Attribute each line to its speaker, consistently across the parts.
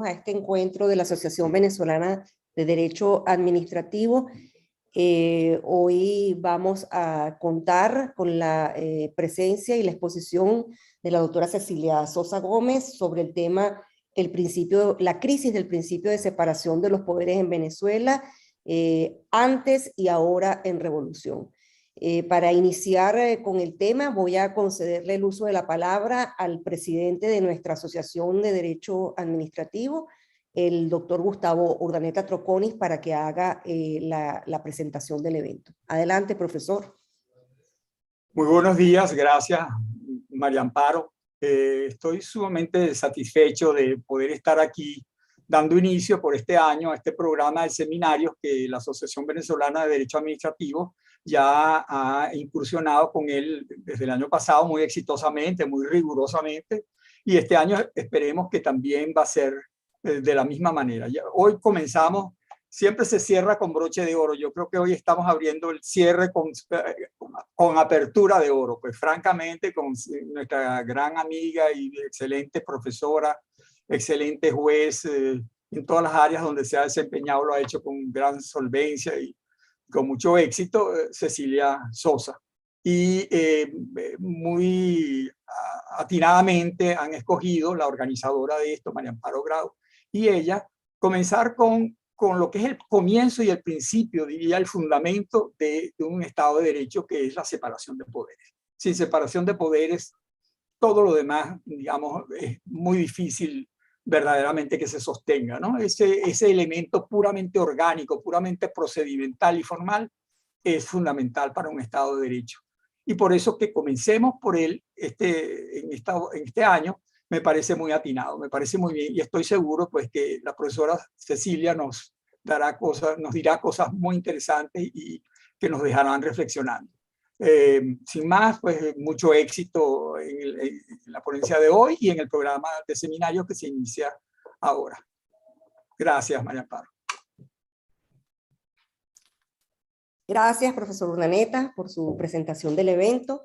Speaker 1: a este encuentro de la Asociación Venezolana de Derecho Administrativo. Hoy vamos a contar con la presencia y la exposición de la doctora Cecilia Sosa Gómez sobre el tema la crisis del principio de separación de los poderes en Venezuela, antes y ahora en revolución. Para iniciar con el tema, voy a concederle el uso de la palabra al presidente de nuestra Asociación de Derecho Administrativo, el doctor Gustavo Urdaneta Troconis, para que haga la presentación del evento. Adelante, profesor.
Speaker 2: Muy buenos días, gracias, María Amparo. Estoy sumamente satisfecho de poder estar aquí dando inicio por este año a este programa de seminarios que la Asociación Venezolana de Derecho Administrativo ya ha incursionado con él desde el año pasado muy exitosamente, muy rigurosamente, y este año esperemos que también va a ser de la misma manera. Hoy comenzamos, siempre se cierra con broche de oro. Yo creo que hoy estamos abriendo el cierre con apertura de oro, pues francamente con nuestra gran amiga y excelente profesora, excelente juez, en todas las áreas donde se ha desempeñado lo ha hecho con gran solvencia y con mucho éxito, Cecilia Sosa. Y muy atinadamente han escogido la organizadora de esto, María Amparo Grau, y ella comenzar con lo que es el comienzo y el principio, diría el fundamento de un Estado de Derecho, que es la separación de poderes. Sin separación de poderes, todo lo demás, digamos, es muy difícil verdaderamente que se sostenga, ¿no? Ese elemento puramente orgánico, puramente procedimental y formal es fundamental para un Estado de Derecho. Y por eso que comencemos por él en este año me parece muy atinado, me parece muy bien, y estoy seguro pues que la profesora Cecilia nos dirá cosas muy interesantes y que nos dejarán reflexionando. Sin más, pues mucho éxito en la ponencia de hoy y en el programa de seminarios que se inicia ahora. Gracias, María Amparo.
Speaker 1: Gracias, profesor Urdaneta, por su presentación del evento.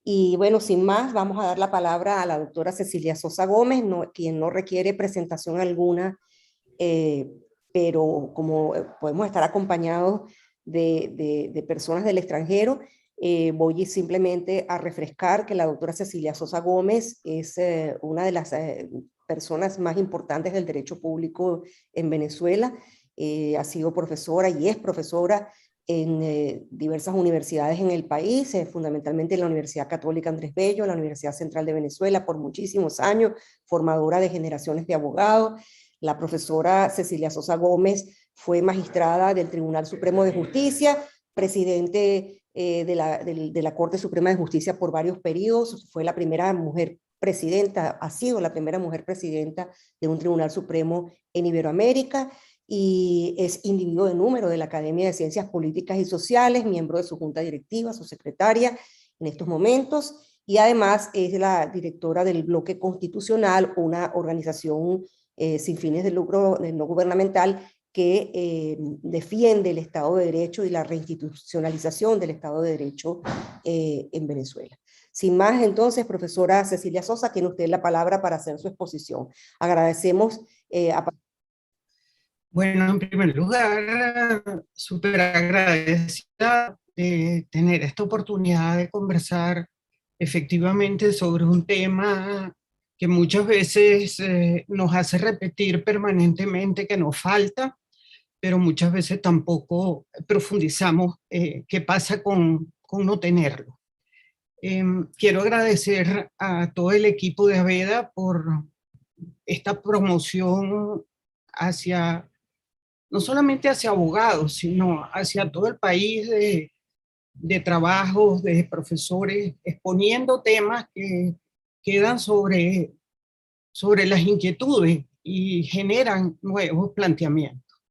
Speaker 1: Y bueno, sin más, vamos a dar la palabra a la doctora Cecilia Sosa Gómez, quien no requiere presentación alguna, pero como podemos estar acompañados de personas del extranjero, voy simplemente a refrescar que la doctora Cecilia Sosa Gómez es una de las personas más importantes del derecho público en Venezuela. Ha sido profesora y es profesora en diversas universidades en el país, fundamentalmente en la Universidad Católica Andrés Bello, la Universidad Central de Venezuela, por muchísimos años, formadora de generaciones de abogados. La profesora Cecilia Sosa Gómez fue magistrada del Tribunal Supremo de Justicia, presidente de la Corte Suprema de Justicia por varios periodos, fue la primera mujer presidenta, ha sido la primera mujer presidenta de un Tribunal Supremo en Iberoamérica, y es individuo de número de la Academia de Ciencias Políticas y Sociales, miembro de su junta directiva, su secretaria en estos momentos, y además es la directora del Bloque Constitucional, una organización sin fines de lucro no gubernamental que defiende el Estado de Derecho y la reinstitucionalización del Estado de Derecho en Venezuela. Sin más, entonces, profesora Cecilia Sosa, tiene usted la palabra para hacer su exposición. Agradecemos
Speaker 3: Bueno, en primer lugar, súper agradecida de tener esta oportunidad de conversar efectivamente sobre un tema que muchas veces nos hace repetir permanentemente que nos falta, pero muchas veces tampoco profundizamos qué pasa con no tenerlo. Quiero agradecer a todo el equipo de AVEDA por esta promoción hacia no solamente hacia abogados, sino hacia todo el país de trabajos, de profesores, exponiendo temas que quedan sobre las inquietudes y generan nuevos planteamientos.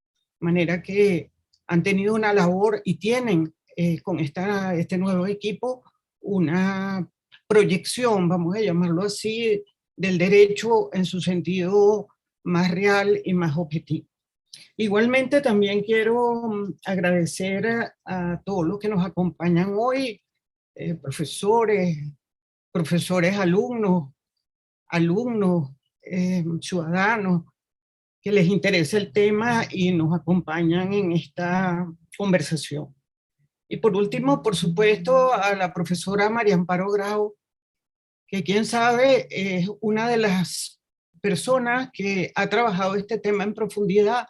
Speaker 3: De manera que han tenido una labor y tienen con este nuevo equipo una proyección, vamos a llamarlo así, del derecho en su sentido más real y más objetivo. Igualmente también quiero agradecer a todos los que nos acompañan hoy, profesores, alumnos, ciudadanos, que les interesa el tema y nos acompañan en esta conversación. Y por último, por supuesto, a la profesora María Amparo Grau, que quién sabe es una de las personas que ha trabajado este tema en profundidad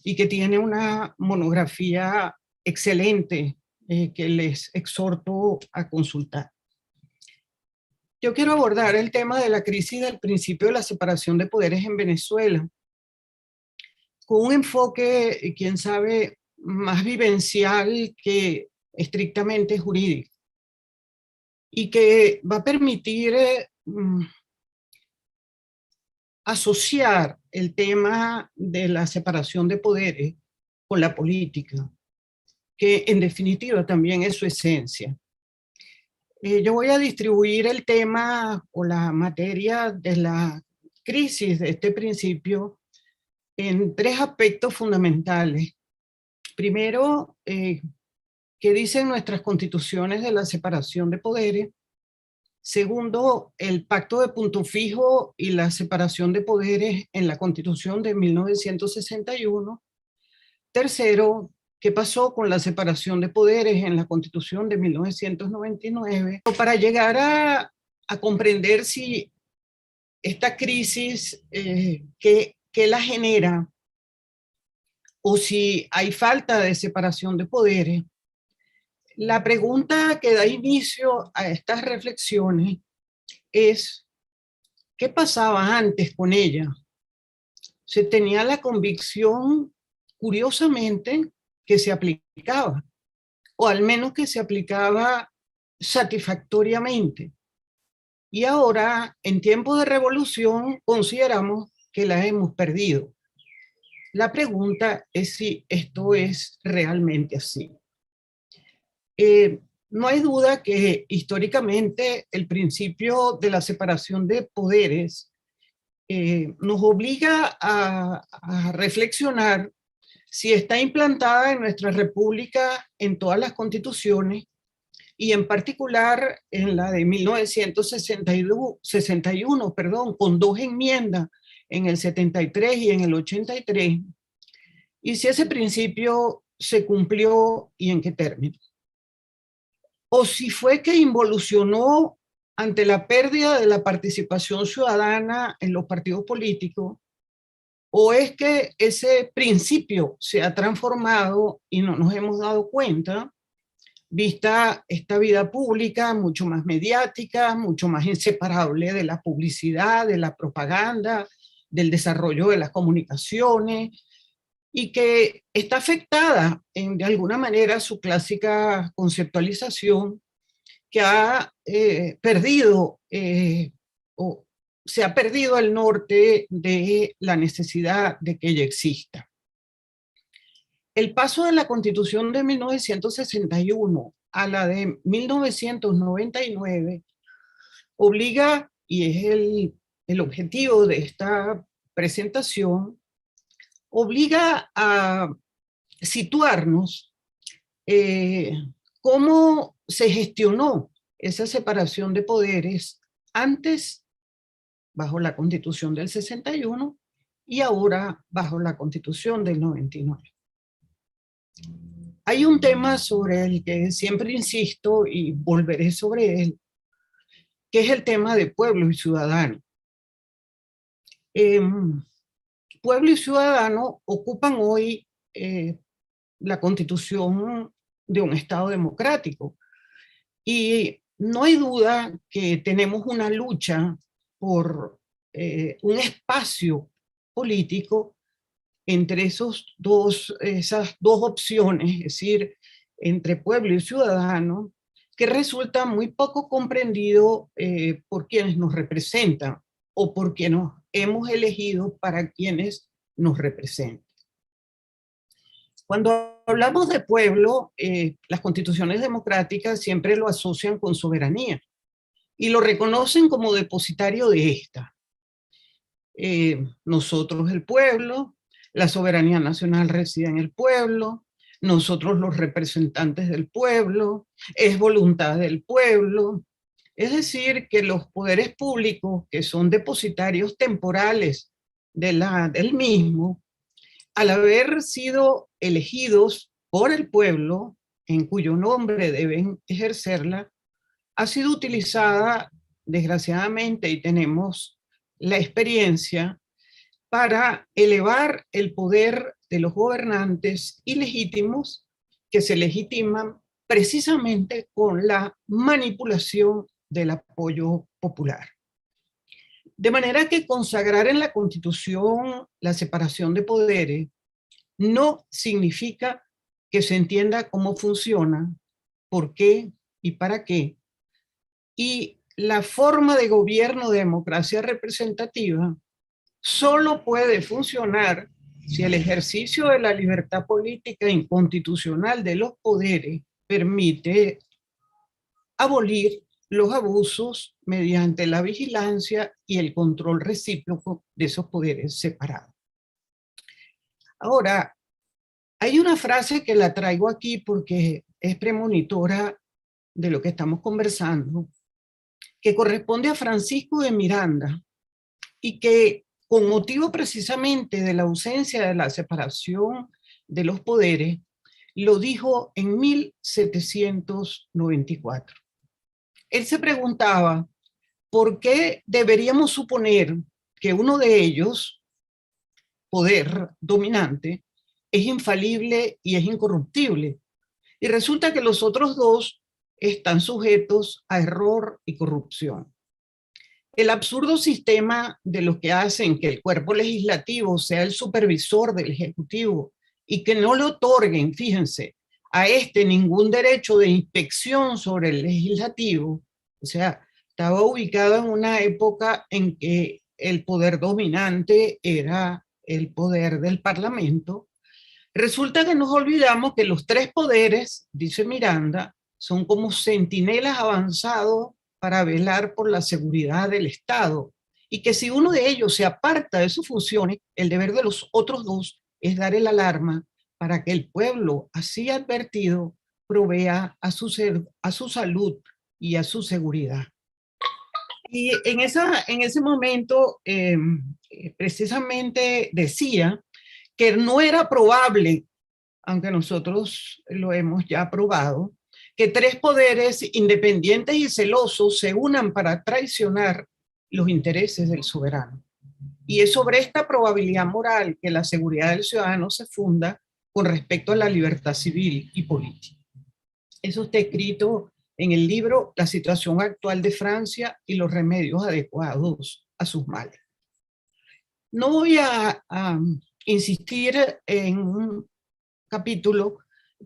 Speaker 3: y que tiene una monografía excelente que les exhorto a consultar. Yo quiero abordar el tema de la crisis del principio de la separación de poderes en Venezuela, con un enfoque, quién sabe, más vivencial que estrictamente jurídico, y que va a permitir asociar el tema de la separación de poderes con la política, que en definitiva también es su esencia. Yo voy a distribuir el tema o la materia de la crisis de este principio en tres aspectos fundamentales. Primero, ¿qué dicen nuestras constituciones de la separación de poderes? Segundo, el pacto de punto fijo y la separación de poderes en la Constitución de 1961. Tercero, ¿qué pasó con la separación de poderes en la Constitución de 1999? Para llegar a comprender si esta crisis, ¿qué la genera? O si hay falta de separación de poderes. La pregunta que da inicio a estas reflexiones es, ¿qué pasaba antes con ella? Se tenía la convicción, curiosamente, que se aplicaba, o al menos que se aplicaba satisfactoriamente. Y ahora, en tiempos de revolución, consideramos que la hemos perdido. La pregunta es si esto es realmente así. No hay duda que históricamente el principio de la separación de poderes nos obliga a reflexionar si está implantada en nuestra república en todas las constituciones y en particular en la de 1961, con 2 enmiendas, en el 73 y en el 83, y si ese principio se cumplió y en qué términos. O si fue que involucionó ante la pérdida de la participación ciudadana en los partidos políticos, o es que ese principio se ha transformado y no nos hemos dado cuenta, vista esta vida pública mucho más mediática, mucho más inseparable de la publicidad, de la propaganda, del desarrollo de las comunicaciones, y que está afectada de alguna manera su clásica conceptualización, que ha perdido o se ha perdido el norte de la necesidad de que ella exista. El paso de la Constitución de 1961 a la de 1999 obliga, y es el objetivo de esta presentación, obliga a situarnos cómo se gestionó esa separación de poderes antes bajo la Constitución del 61 y ahora bajo la Constitución del 99. Hay un tema sobre el que siempre insisto y volveré sobre él, que es el tema de pueblo y ciudadano. Pueblo y ciudadano ocupan hoy la constitución de un Estado democrático. Y no hay duda que tenemos una lucha por un espacio político entre esas dos opciones, es decir, entre pueblo y ciudadano, que resulta muy poco comprendido por quienes nos representan o por quienes nos hemos elegido para quienes nos representan. Cuando hablamos de pueblo, las constituciones democráticas siempre lo asocian con soberanía y lo reconocen como depositario de esta. Nosotros el pueblo, la soberanía nacional reside en el pueblo, nosotros los representantes del pueblo, es voluntad del pueblo. Es decir, que los poderes públicos, que son depositarios temporales del mismo, al haber sido elegidos por el pueblo, en cuyo nombre deben ejercerla, ha sido utilizada, desgraciadamente, y tenemos la experiencia, para elevar el poder de los gobernantes ilegítimos que se legitiman precisamente con la manipulación del apoyo popular. De manera que consagrar en la Constitución la separación de poderes no significa que se entienda cómo funciona, por qué y para qué. Y la forma de gobierno de democracia representativa solo puede funcionar si el ejercicio de la libertad política inconstitucional de los poderes permite abolir los abusos mediante la vigilancia y el control recíproco de esos poderes separados. Ahora, hay una frase que la traigo aquí porque es premonitora de lo que estamos conversando, que corresponde a Francisco de Miranda y que, con motivo precisamente de la ausencia de la separación de los poderes, lo dijo en 1794. Él se preguntaba, ¿por qué deberíamos suponer que uno de ellos, poder dominante, es infalible y es incorruptible? Y resulta que los otros dos están sujetos a error y corrupción. El absurdo sistema de lo que hacen que el cuerpo legislativo sea el supervisor del ejecutivo y que no le otorguen, fíjense, a este ningún derecho de inspección sobre el legislativo, o sea, estaba ubicado en una época en que el poder dominante era el poder del Parlamento. Resulta que nos olvidamos que los tres poderes, dice Miranda, son como centinelas avanzados para velar por la seguridad del Estado, y que si uno de ellos se aparta de sus funciones, el deber de los otros dos es dar el alarma para que el pueblo, así advertido, provea a su salud y a su seguridad. Y en ese momento, precisamente decía que no era probable, aunque nosotros lo hemos ya probado, que tres poderes independientes y celosos se unan para traicionar los intereses del soberano. Y es sobre esta probabilidad moral que la seguridad del ciudadano se funda con respecto a la libertad civil y política. Eso está escrito en el libro La situación actual de Francia y los remedios adecuados a sus males. No voy a insistir en un capítulo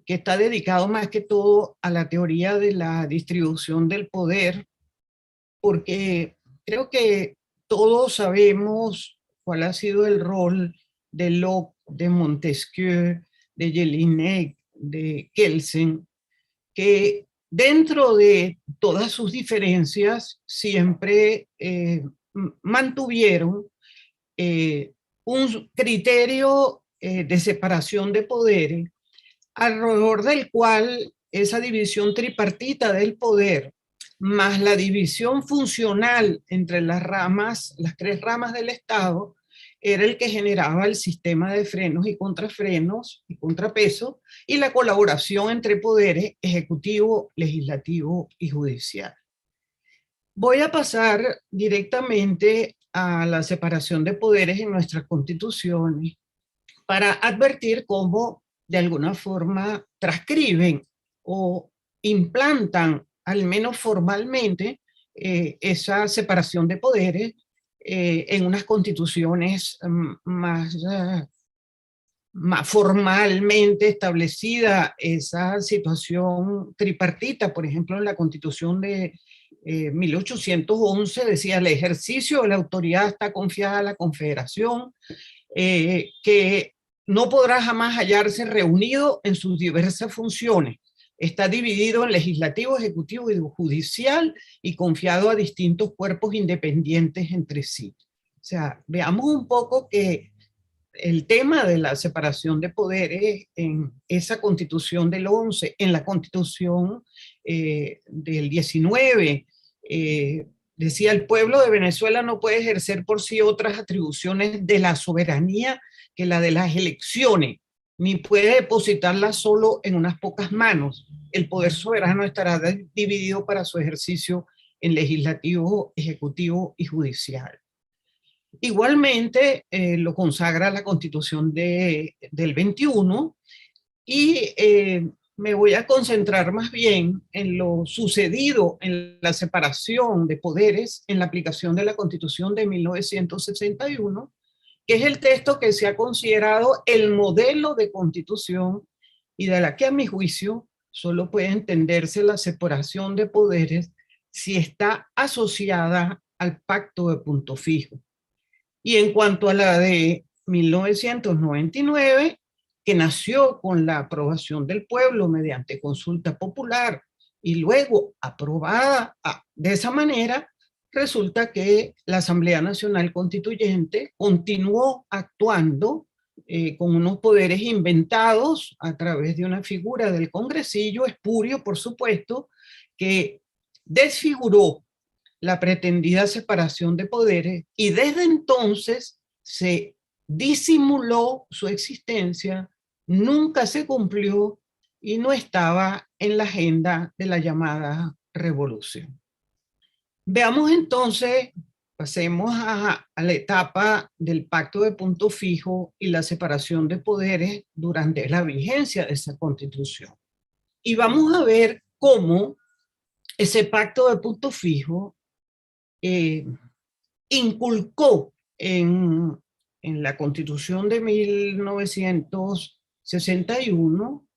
Speaker 3: que está dedicado más que todo a la teoría de la distribución del poder, porque creo que todos sabemos cuál ha sido el rol de Locke, de Montesquieu, de Jelinek, de Kelsen, que dentro de todas sus diferencias siempre mantuvieron un criterio de separación de poderes, alrededor del cual esa división tripartita del poder, más la división funcional entre las tres ramas del Estado, era el que generaba el sistema de frenos y contrapeso, y la colaboración entre poderes ejecutivo, legislativo y judicial. Voy a pasar directamente a la separación de poderes en nuestras constituciones para advertir cómo de alguna forma transcriben o implantan, al menos formalmente, esa separación de poderes en unas constituciones más formalmente establecida esa situación tripartita. Por ejemplo, en la Constitución de 1811 decía: el ejercicio de la autoridad está confiada a la Confederación, que no podrá jamás hallarse reunido en sus diversas funciones. Está dividido en legislativo, ejecutivo y judicial y confiado a distintos cuerpos independientes entre sí. O sea, veamos un poco que el tema de la separación de poderes en esa Constitución del 11, en la Constitución del 19, decía, el pueblo de Venezuela no puede ejercer por sí otras atribuciones de la soberanía que la de las elecciones, ni puede depositarla solo en unas pocas manos. El poder soberano estará dividido para su ejercicio en legislativo, ejecutivo y judicial. Igualmente lo consagra la Constitución del 21 y me voy a concentrar más bien en lo sucedido en la separación de poderes en la aplicación de la Constitución de 1961, que es el texto que se ha considerado el modelo de constitución y de la que a mi juicio solo puede entenderse la separación de poderes si está asociada al pacto de punto fijo. Y en cuanto a la de 1999, que nació con la aprobación del pueblo mediante consulta popular y luego aprobada de esa manera, resulta que la Asamblea Nacional Constituyente continuó actuando con unos poderes inventados a través de una figura del congresillo espurio, por supuesto, que desfiguró la pretendida separación de poderes y desde entonces se disimuló su existencia, nunca se cumplió y no estaba en la agenda de la llamada revolución. Veamos entonces, pasemos a la etapa del pacto de punto fijo y la separación de poderes durante la vigencia de esa constitución. Y vamos a ver cómo ese pacto de punto fijo inculcó en la Constitución de 1961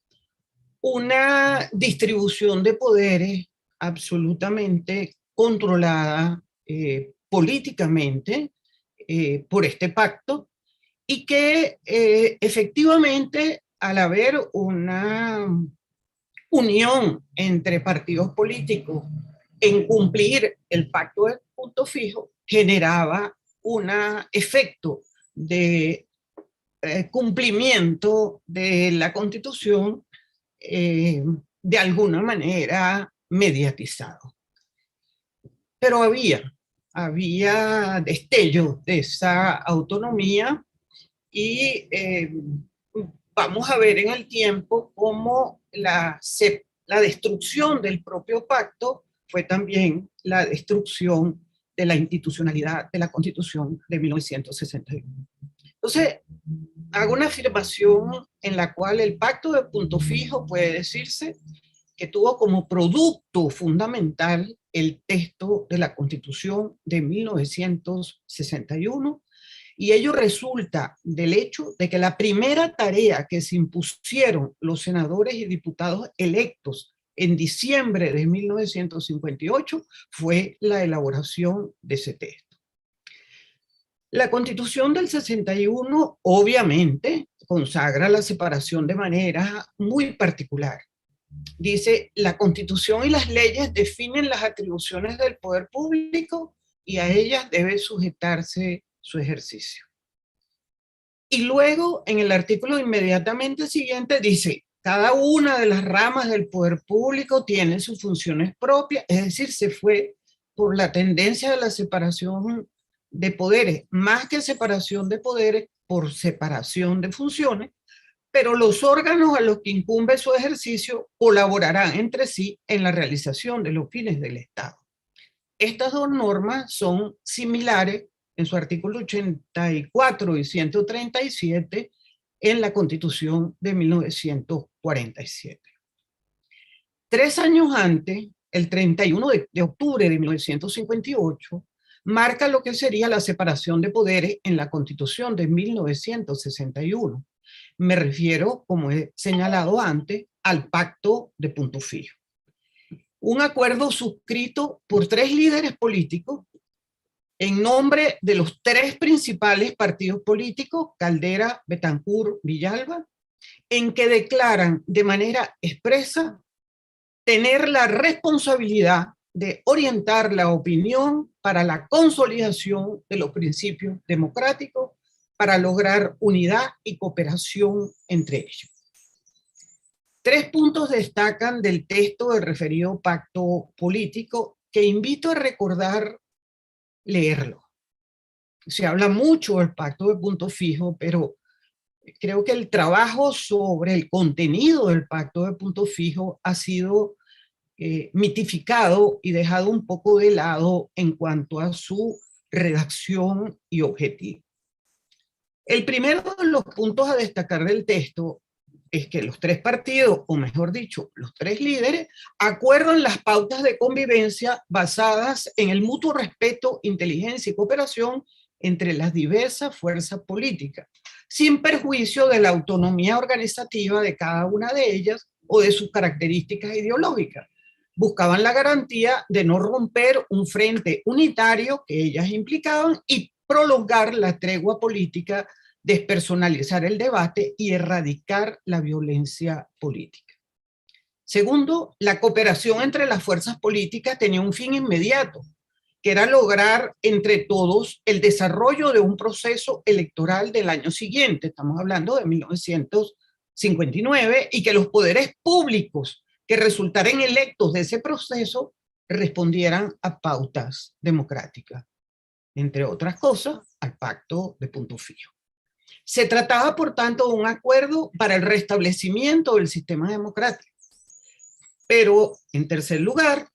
Speaker 3: una distribución de poderes absolutamente controlada políticamente por este pacto y que efectivamente al haber una unión entre partidos políticos en cumplir el pacto de punto fijo, generaba un efecto de cumplimiento de la Constitución de alguna manera mediatizado. Pero había destellos de esa autonomía y vamos a ver en el tiempo cómo la destrucción del propio pacto fue también la destrucción de la institucionalidad de la Constitución de 1961. Entonces, hago una afirmación en la cual el pacto de punto fijo puede decirse que tuvo como producto fundamental el texto de la Constitución de 1961, y ello resulta del hecho de que la primera tarea que se impusieron los senadores y diputados electos en diciembre de 1958 fue la elaboración de ese texto. La Constitución del 61 obviamente consagra la separación de manera muy particular. Dice, la Constitución y las leyes definen las atribuciones del poder público y a ellas debe sujetarse su ejercicio. Y luego, en el artículo inmediatamente siguiente, dice, cada una de las ramas del poder público tiene sus funciones propias, es decir, se fue por la tendencia de la separación de poderes, más que separación de poderes, por separación de funciones, pero los órganos a los que incumbe su ejercicio colaborarán entre sí en la realización de los fines del Estado. Estas dos normas son similares en su artículo 84 y 137 en la Constitución de 1947. 3 años antes, el 31 de octubre de 1958, marca lo que sería la separación de poderes en la Constitución de 1961. Me refiero, como he señalado antes, al pacto de punto fijo. Un acuerdo suscrito por 3 líderes políticos en nombre de los 3 principales partidos políticos, Caldera, Betancur, Villalba, en que declaran de manera expresa tener la responsabilidad de orientar la opinión para la consolidación de los principios democráticos para lograr unidad y cooperación entre ellos. 3 puntos destacan del texto del referido pacto político que invito a recordar leerlo. Se habla mucho del pacto de punto fijo, pero creo que el trabajo sobre el contenido del pacto de punto fijo ha sido mitificado y dejado un poco de lado en cuanto a su redacción y objetivo. El primero de los puntos a destacar del texto es que los tres partidos, o mejor dicho, los tres líderes, acuerdan las pautas de convivencia basadas en el mutuo respeto, inteligencia y cooperación entre las diversas fuerzas políticas, sin perjuicio de la autonomía organizativa de cada una de ellas o de sus características ideológicas. Buscaban la garantía de no romper un frente unitario que ellas implicaban y prolongar la tregua política, despersonalizar el debate y erradicar la violencia política. Segundo, la cooperación entre las fuerzas políticas tenía un fin inmediato, que era lograr entre todos el desarrollo de un proceso electoral del año siguiente, estamos hablando de 1959, y que los poderes públicos que resultaran electos de ese proceso respondieran a pautas democráticas, entre otras cosas, al pacto de punto fijo. Se trataba, por tanto, de un acuerdo para el restablecimiento del sistema democrático. Pero, en tercer lugar,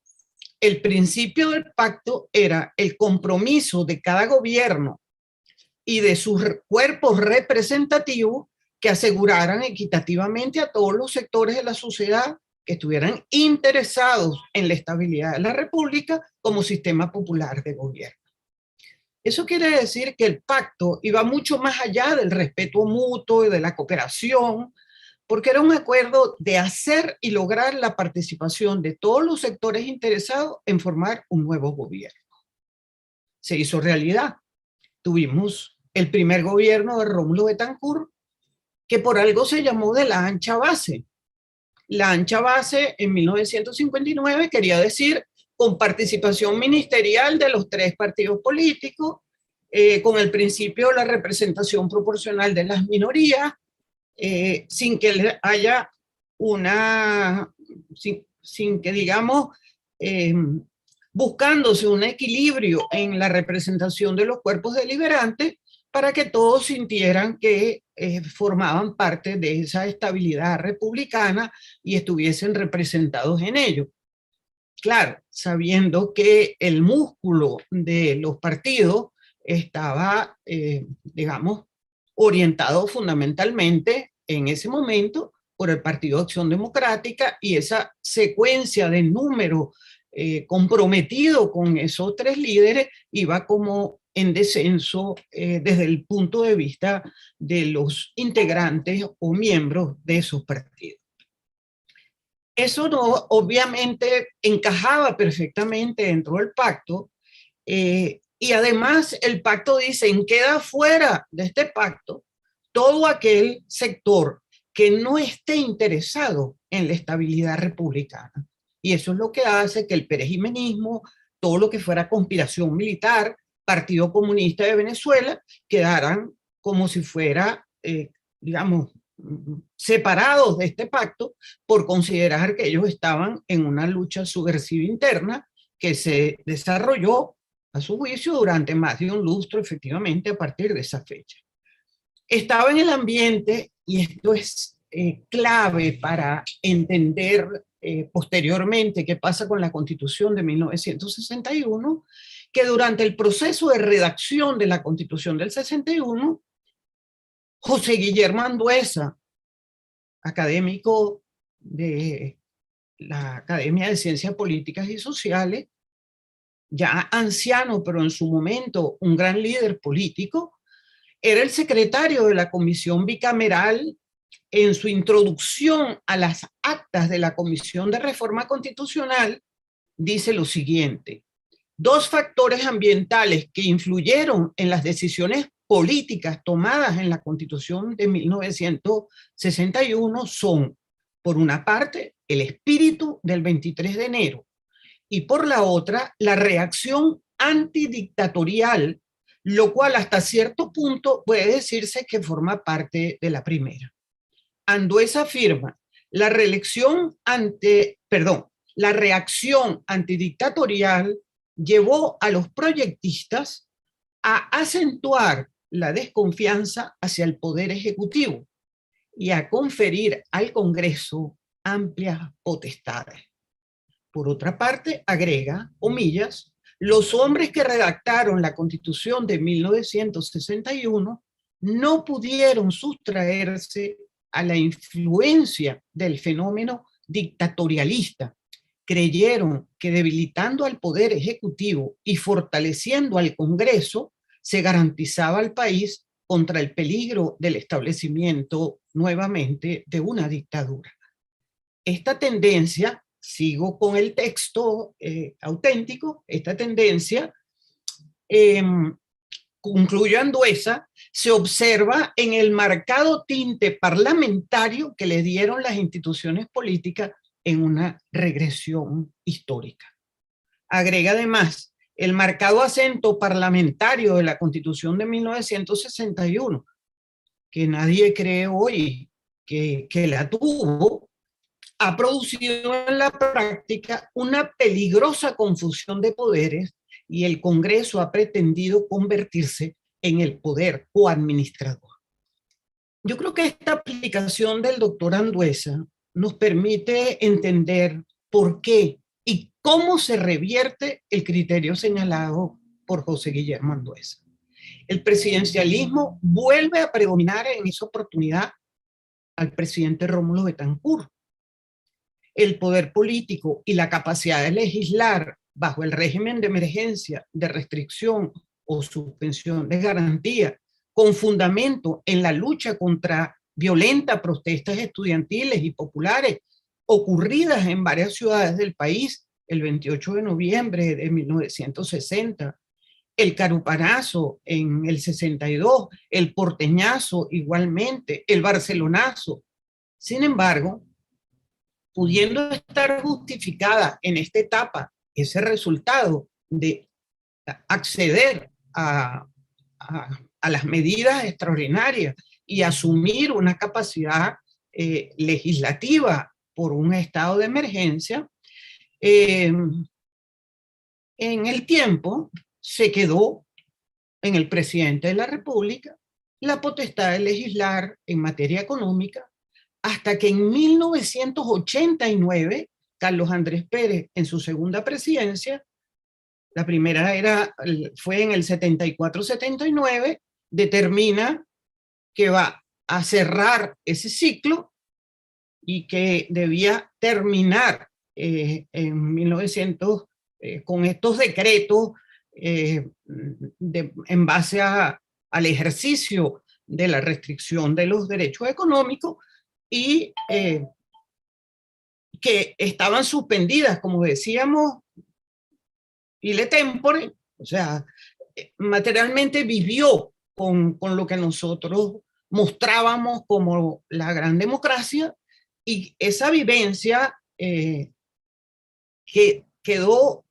Speaker 3: el principio del pacto era el compromiso de cada gobierno y de sus cuerpos representativos que aseguraran equitativamente a todos los sectores de la sociedad que estuvieran interesados en la estabilidad de la República como sistema popular de gobierno. Eso quiere decir que el pacto iba mucho más allá del respeto mutuo y de la cooperación, porque era un acuerdo de hacer y lograr la participación de todos los sectores interesados en formar un nuevo gobierno. Se hizo realidad. Tuvimos el primer gobierno de Rómulo Betancourt, que por algo se llamó de la ancha base. La ancha base en 1959 quería decir con participación ministerial de los tres partidos políticos, con el principio de la representación proporcional de las minorías, sin que haya sin que digamos, buscándose un equilibrio en la representación de los cuerpos deliberantes para que todos sintieran que formaban parte de esa estabilidad republicana y estuviesen representados en ello. Claro, sabiendo que el músculo de los partidos estaba, digamos, orientado fundamentalmente en ese momento por el Partido de Acción Democrática, y esa secuencia de número comprometido con esos tres líderes iba como en descenso desde el punto de vista de los integrantes o miembros de esos partidos. Eso no, obviamente encajaba perfectamente dentro del pacto, y además el pacto dice, queda fuera de este pacto todo aquel sector que no esté interesado en la estabilidad republicana. Y eso es lo que hace que el perejimenismo, todo lo que fuera conspiración militar, Partido Comunista de Venezuela, quedaran como si fuera, digamos, separados de este pacto por considerar que ellos estaban en una lucha subversiva interna que se desarrolló a su juicio durante más de un lustro, efectivamente, a partir de esa fecha. Estaba en el ambiente, y esto es clave para entender posteriormente qué pasa con la Constitución de 1961, que durante el proceso de redacción de la Constitución del 61, José Guillermo Andueza, académico de la Academia de Ciencias Políticas y Sociales, ya anciano, pero en su momento un gran líder político, era el secretario de la Comisión Bicameral. En su introducción a las actas de la Comisión de Reforma Constitucional, dice lo siguiente: dos factores ambientales que influyeron en las decisiones políticas tomadas en la Constitución de 1961 son, por una parte, el espíritu del 23 de enero y por la otra, la reacción antidictatorial, lo cual hasta cierto punto puede decirse que forma parte de la primera. Andueza afirma, la reacción antidictatorial llevó a los proyectistas a acentuar la desconfianza hacia el Poder Ejecutivo y a conferir al Congreso amplias potestades. Por otra parte, agrega, comillas, los hombres que redactaron la Constitución de 1961 no pudieron sustraerse a la influencia del fenómeno dictatorialista. Creyeron que debilitando al Poder Ejecutivo y fortaleciendo al Congreso, se garantizaba al país contra el peligro del establecimiento nuevamente de una dictadura. Esta tendencia, sigo con el texto auténtico, esta tendencia, concluye Andueza, se observa en el marcado tinte parlamentario que le dieron las instituciones políticas en una regresión histórica. Agrega además el marcado acento parlamentario de la Constitución de 1961, que nadie cree hoy que la tuvo, ha producido en la práctica una peligrosa confusión de poderes y el Congreso ha pretendido convertirse en el poder coadministrador. Yo creo que esta aplicación del doctor Andueza nos permite entender por qué y cómo se revierte el criterio señalado por José Guillermo Andueza. El presidencialismo vuelve a predominar en esa oportunidad al presidente Rómulo Betancourt. El poder político y la capacidad de legislar bajo el régimen de emergencia, de restricción o suspensión de garantía, con fundamento en la lucha contra violentas protestas estudiantiles y populares ocurridas en varias ciudades del país el 28 de noviembre de 1960, el carupanazo en el 62, el porteñazo igualmente, el barcelonazo. Sin embargo, pudiendo estar justificada en esta etapa ese resultado de acceder a las medidas extraordinarias y asumir una capacidad legislativa por un estado de emergencia, en el tiempo se quedó en el presidente de la República la potestad de legislar en materia económica, hasta que en 1989, Carlos Andrés Pérez, en su segunda presidencia, la primera fue en el 74-79, determina que va a cerrar ese ciclo y que debía terminar en 1900 con estos decretos en base al ejercicio de la restricción de los derechos económicos y que estaban suspendidas, como decíamos, ile tempore, o sea, materialmente vivió con lo que nosotros mostrábamos como la gran democracia, y esa vivencia que quedó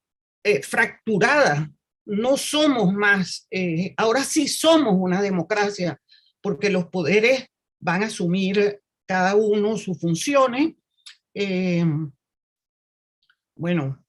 Speaker 3: fracturada. No somos más, ahora sí somos una democracia, porque los poderes van a asumir cada uno sus funciones. Bueno,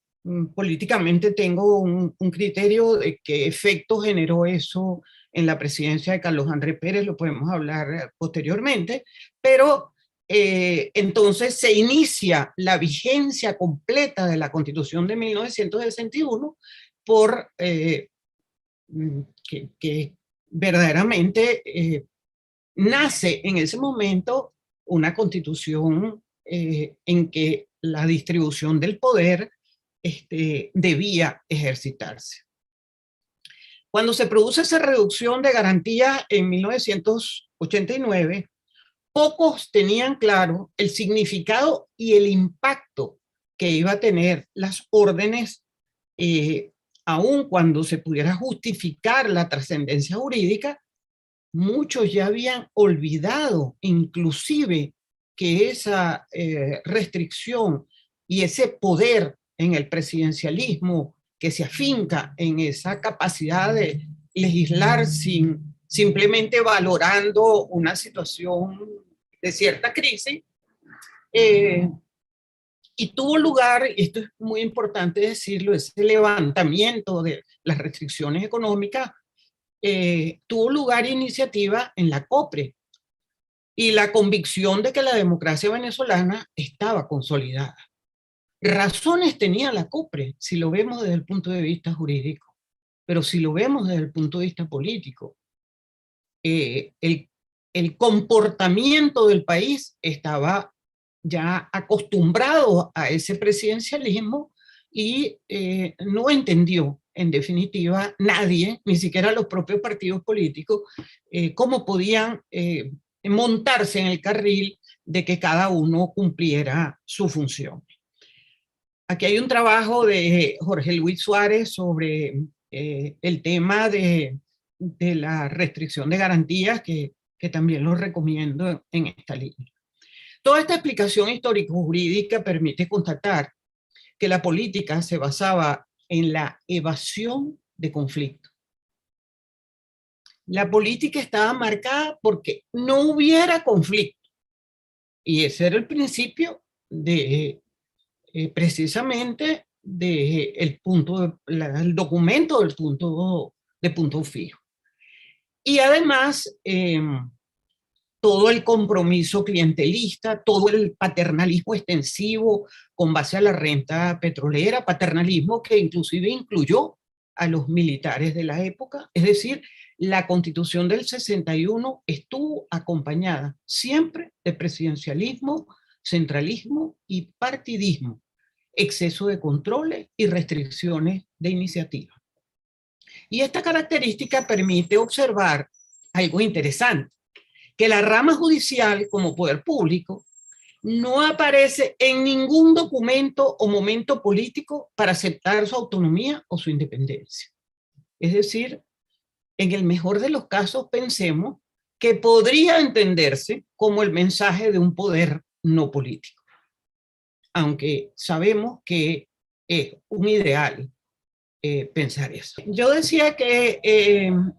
Speaker 3: políticamente tengo un criterio de qué efecto generó eso en la presidencia de Carlos Andrés Pérez, lo podemos hablar posteriormente, pero entonces se inicia la vigencia completa de la Constitución de 1961 por que verdaderamente nace en ese momento una Constitución en que la distribución del poder debía ejercitarse. Cuando se produce esa reducción de garantías en 1989, pocos tenían claro el significado y el impacto que iba a tener las órdenes, aun cuando se pudiera justificar la trascendencia jurídica. Muchos ya habían olvidado inclusive que esa restricción y ese poder en el presidencialismo que se afinca en esa capacidad de legislar simplemente valorando una situación de cierta crisis, Y tuvo lugar, y esto es muy importante decirlo, ese levantamiento de las restricciones económicas, tuvo lugar iniciativa en la COPRE, y la convicción de que la democracia venezolana estaba consolidada. Razones tenía la COPRE, si lo vemos desde el punto de vista jurídico, pero si lo vemos desde el punto de vista político, el comportamiento del país estaba ya acostumbrado a ese presidencialismo y no entendió, en definitiva, nadie, ni siquiera los propios partidos políticos, cómo podían montarse en el carril de que cada uno cumpliera su función. Aquí hay un trabajo de Jorge Luis Suárez sobre el tema de la restricción de garantías, que también lo recomiendo en esta línea. Toda esta explicación histórico-jurídica permite constatar que la política se basaba en la evasión de conflictos. La política estaba marcada porque no hubiera conflicto. Y ese era el principio de precisamente el documento del punto fijo. Y además, todo el compromiso clientelista, todo el paternalismo extensivo con base a la renta petrolera, paternalismo que inclusive incluyó a los militares de la época. Es decir, la Constitución del 61 estuvo acompañada siempre de presidencialismo, centralismo y partidismo, exceso de controles y restricciones de iniciativa. Y esta característica permite observar algo interesante, que la rama judicial como poder público no aparece en ningún documento o momento político para aceptar su autonomía o su independencia. Es decir, en el mejor de los casos pensemos que podría entenderse como el mensaje de un poder no político, aunque sabemos que es un ideal pensar eso. Yo decía que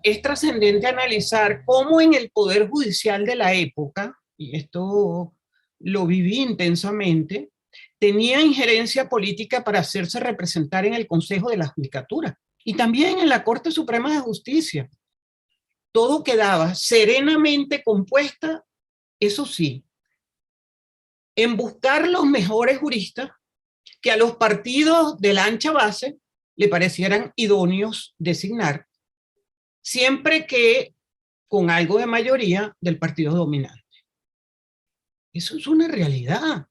Speaker 3: es trascendente analizar cómo en el poder judicial de la época, y esto lo viví intensamente, tenía injerencia política para hacerse representar en el Consejo de la Judicatura y también en la Corte Suprema de Justicia. Todo quedaba serenamente compuesta, eso sí, en buscar los mejores juristas que a los partidos de la ancha base le parecieran idóneos designar, siempre que con algo de mayoría del partido dominante. Eso es una realidad.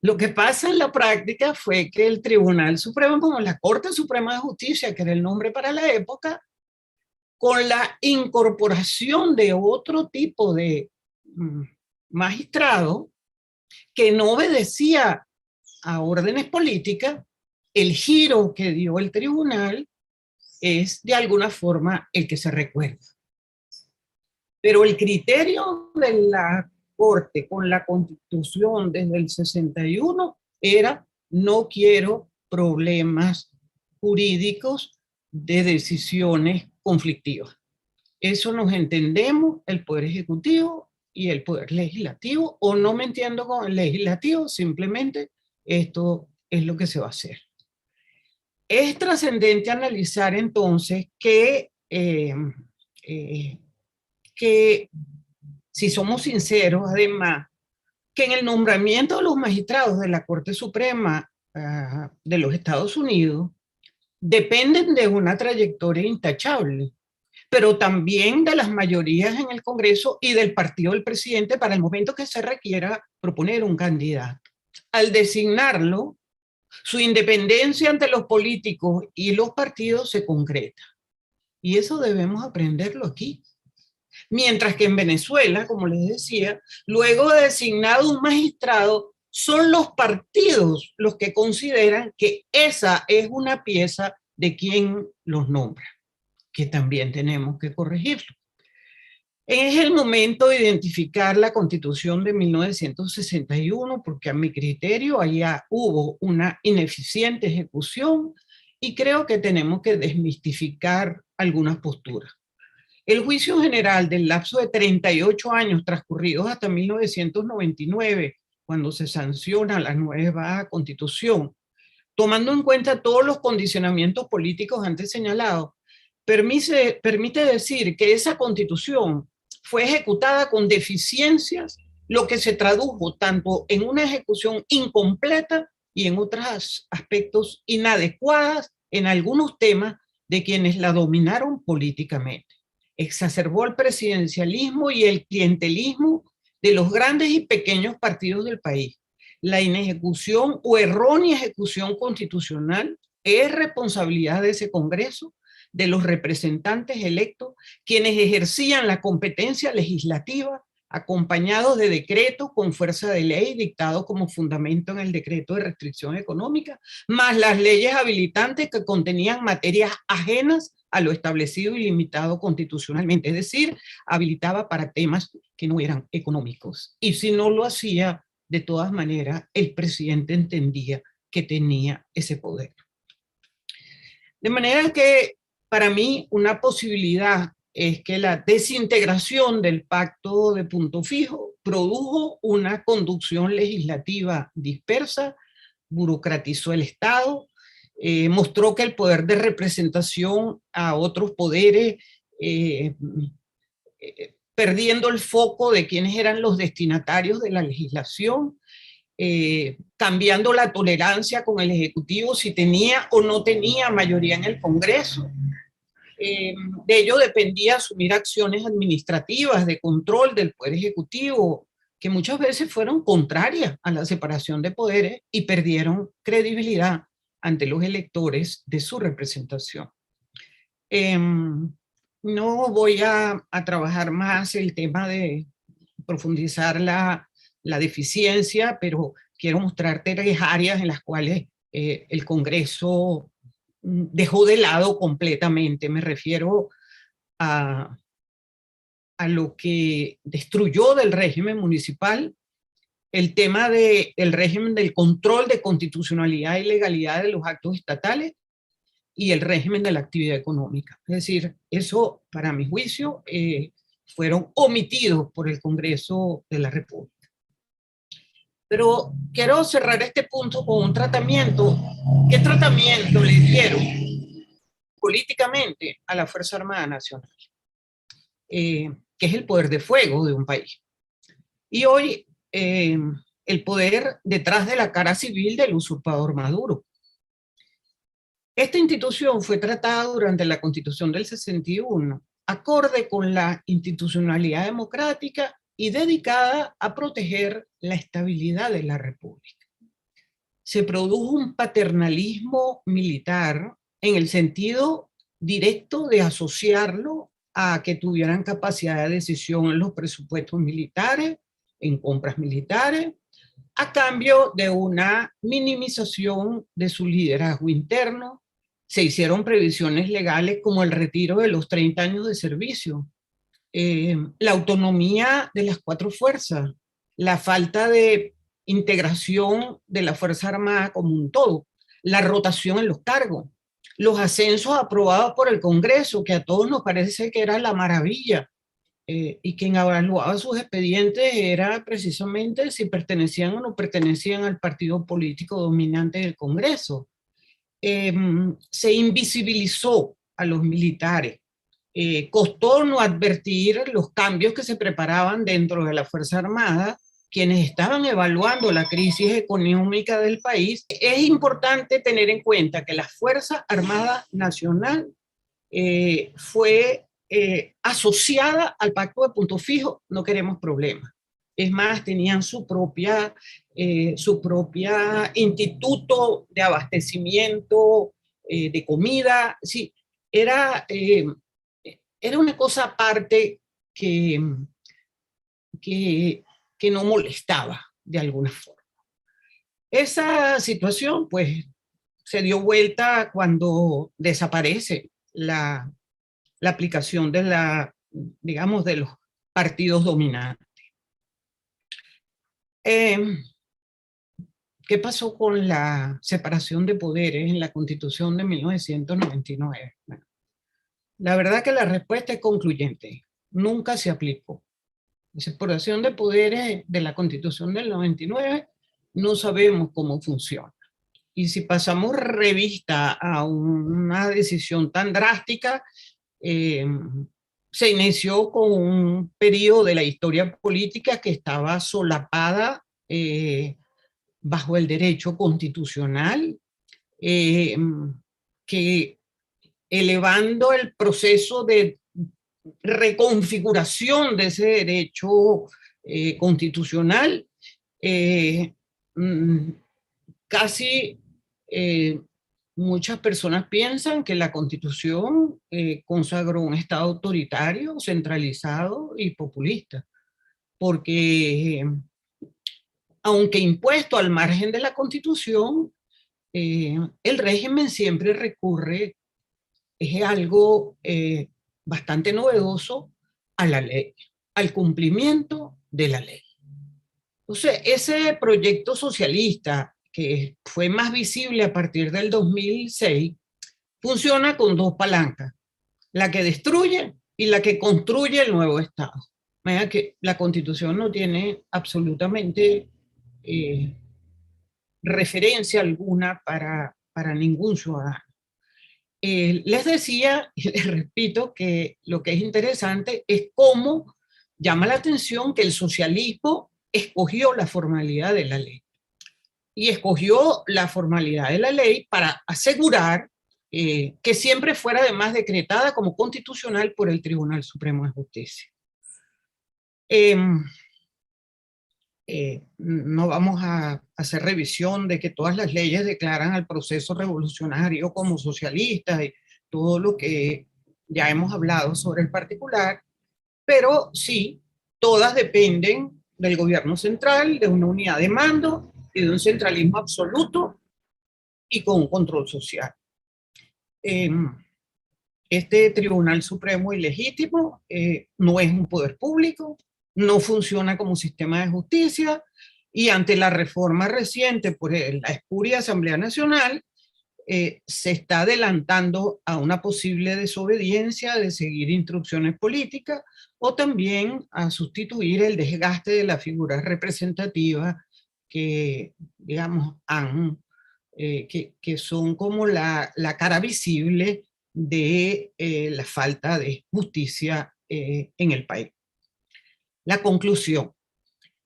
Speaker 3: Lo que pasa en la práctica fue que el Tribunal Supremo, como la Corte Suprema de Justicia, que era el nombre para la época, con la incorporación de otro tipo de magistrado que no obedecía a órdenes políticas, el giro que dio el tribunal es de alguna forma el que se recuerda. Pero el criterio de la Corte con la Constitución desde el 61 era: no quiero problemas jurídicos de decisiones conflictivas. Eso nos entendemos el Poder Ejecutivo y el Poder Legislativo, o no me entiendo con el Legislativo, simplemente esto es lo que se va a hacer. Es trascendente analizar entonces que si somos sinceros, además, que en el nombramiento de los magistrados de la Corte Suprema de los Estados Unidos dependen de una trayectoria intachable, pero también de las mayorías en el Congreso y del partido del presidente para el momento que se requiera proponer un candidato. Al designarlo, su independencia ante los políticos y los partidos se concreta. Y eso debemos aprenderlo aquí. Mientras que en Venezuela, como les decía, luego de designado un magistrado, son los partidos los que consideran que esa es una pieza de quien los nombra, que también tenemos que corregirlo. Es el momento de identificar la Constitución de 1961, porque a mi criterio allá hubo una ineficiente ejecución y creo que tenemos que desmistificar algunas posturas. El juicio general del lapso de 38 años transcurridos hasta 1999, cuando se sanciona la nueva Constitución, tomando en cuenta todos los condicionamientos políticos antes señalados, permite decir que esa Constitución fue ejecutada con deficiencias, lo que se tradujo tanto en una ejecución incompleta y en otros aspectos inadecuadas en algunos temas de quienes la dominaron políticamente. Exacerbó el presidencialismo y el clientelismo de los grandes y pequeños partidos del país. La inejecución o errónea ejecución constitucional es responsabilidad de ese Congreso, de los representantes electos, quienes ejercían la competencia legislativa acompañados de decretos con fuerza de ley dictados como fundamento en el decreto de restricción económica, más las leyes habilitantes que contenían materias ajenas a lo establecido y limitado constitucionalmente, es decir, habilitaba para temas que no eran económicos. Y si no lo hacía, de todas maneras, el presidente entendía que tenía ese poder. De manera que, para mí, una posibilidad es que la desintegración del pacto de punto fijo produjo una conducción legislativa dispersa, burocratizó el Estado, mostró que el poder de representación a otros poderes, perdiendo el foco de quiénes eran los destinatarios de la legislación, cambiando la tolerancia con el Ejecutivo si tenía o no tenía mayoría en el Congreso. De ello dependía asumir acciones administrativas de control del Poder Ejecutivo, que muchas veces fueron contrarias a la separación de poderes y perdieron credibilidad ante los electores de su representación. No voy a trabajar más el tema de profundizar la deficiencia, pero quiero mostrar 3 áreas en las cuales el Congreso dejó de lado completamente. Me refiero a lo que destruyó del régimen municipal, el tema del régimen del control de constitucionalidad y legalidad de los actos estatales y el régimen de la actividad económica. Es decir, eso, para mi juicio, fueron omitidos por el Congreso de la República. Pero quiero cerrar este punto con un tratamiento. ¿Qué tratamiento le dieron políticamente a la Fuerza Armada Nacional? Que es el poder de fuego de un país. Y hoy el poder detrás de la cara civil del usurpador Maduro. Esta institución fue tratada durante la Constitución del 61, acorde con la institucionalidad democrática y dedicada a proteger la estabilidad de la República. Se produjo un paternalismo militar en el sentido directo de asociarlo a que tuvieran capacidad de decisión en los presupuestos militares, en compras militares, a cambio de una minimización de su liderazgo interno. Se hicieron previsiones legales como el retiro de los 30 años de servicio, la autonomía de las 4 fuerzas, la falta de integración de la Fuerza Armada como un todo, la rotación en los cargos, los ascensos aprobados por el Congreso, que a todos nos parece que era la maravilla, y quien evaluaba sus expedientes era precisamente si pertenecían o no pertenecían al partido político dominante del Congreso. Se invisibilizó a los militares. Costó no advertir los cambios que se preparaban dentro de la Fuerza Armada, quienes estaban evaluando la crisis económica del país. Es importante tener en cuenta que la Fuerza Armada Nacional fue asociada al pacto de punto fijo. No queremos problemas. Es más, tenían su propia instituto de abastecimiento de comida. Sí, era una cosa aparte que no molestaba de alguna forma. Esa situación, pues, se dio vuelta cuando desaparece la aplicación de digamos, de los partidos dominantes. ¿Qué pasó con la separación de poderes en la Constitución de 1999? Bueno, La verdad que la respuesta es concluyente. Nunca se aplicó. La separación de poderes de la Constitución del 99 no sabemos cómo funciona. Y si pasamos revista a una decisión tan drástica, se inició con un periodo de la historia política que estaba solapada bajo el derecho constitucional, que elevando el proceso de reconfiguración de ese derecho constitucional, casi muchas personas piensan que la Constitución consagró un Estado autoritario, centralizado y populista, porque aunque impuesto al margen de la Constitución, el régimen siempre recurre, es algo bastante novedoso, a la ley, al cumplimiento de la ley. Entonces, ese proyecto socialista, que fue más visible a partir del 2006, funciona con dos palancas, la que destruye y la que construye el nuevo Estado. Vaya que la Constitución no tiene absolutamente referencia alguna para ningún ciudadano. Les decía, y les repito, que lo que es interesante es cómo llama la atención que el socialismo escogió la formalidad de la ley. Y escogió la formalidad de la ley para asegurar que siempre fuera además decretada como constitucional por el Tribunal Supremo de Justicia. No vamos a hacer revisión de que todas las leyes declaran al proceso revolucionario como socialista y todo lo que ya hemos hablado sobre el particular, pero sí, todas dependen del gobierno central, de una unidad de mando y de un centralismo absoluto y con un control social. Este Tribunal Supremo ilegítimo no es un poder público, no funciona como sistema de justicia, y ante la reforma reciente por la espuria Asamblea Nacional, se está adelantando a una posible desobediencia de seguir instrucciones políticas o también a sustituir el desgaste de las figuras representativas que, digamos, que son como la cara visible de la falta de justicia en el país. La conclusión.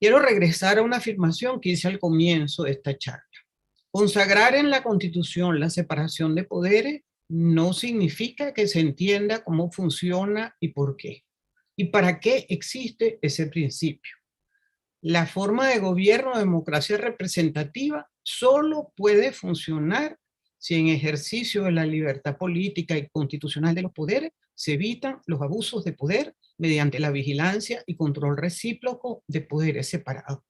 Speaker 3: Quiero regresar a una afirmación que hice al comienzo de esta charla. Consagrar en la Constitución la separación de poderes no significa que se entienda cómo funciona y por qué. ¿Y para qué existe ese principio? La forma de gobierno de democracia representativa solo puede funcionar si en ejercicio de la libertad política y constitucional de los poderes se evitan los abusos de poder mediante la vigilancia y control recíproco de poderes separados.